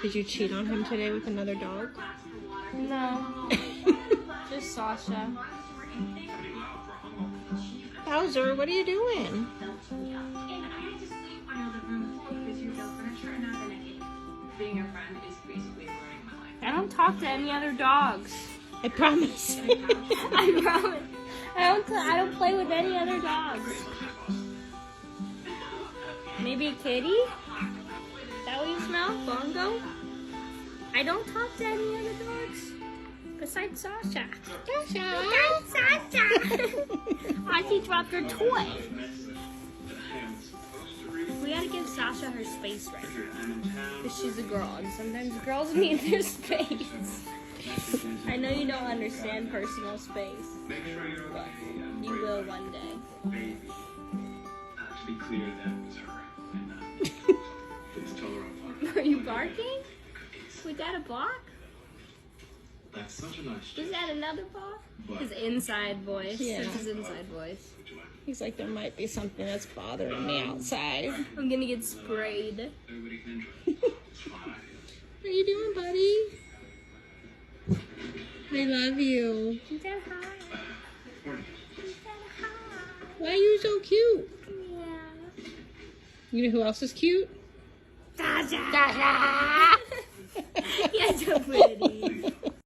Did you cheat on him today with another dog? No. Just Sasha. Bowser, what are you doing? I don't talk to any other dogs. I promise. I promise. I don't play with any other dogs. Maybe a kitty? Is that what you smell? Bongo? I don't talk to any other dogs. Besides Sasha. Sasha! Auntie dropped her toy. We gotta give Sasha her space right now. Because she's a girl, and sometimes girls need their space. I know you don't understand personal space, but you will one day. To be clear, that was her. Were you barking? Was that a bark? That's such a nice Was that another bark? His inside voice. Yeah. That's his inside voice. He's like, there might be something that's bothering me outside. I'm gonna get sprayed. Everybody can enjoy it. It's fine. What are you doing, buddy? I love you. Is that hot? Why are you so cute? Yeah. You know who else is cute? Sasha! You're so pretty.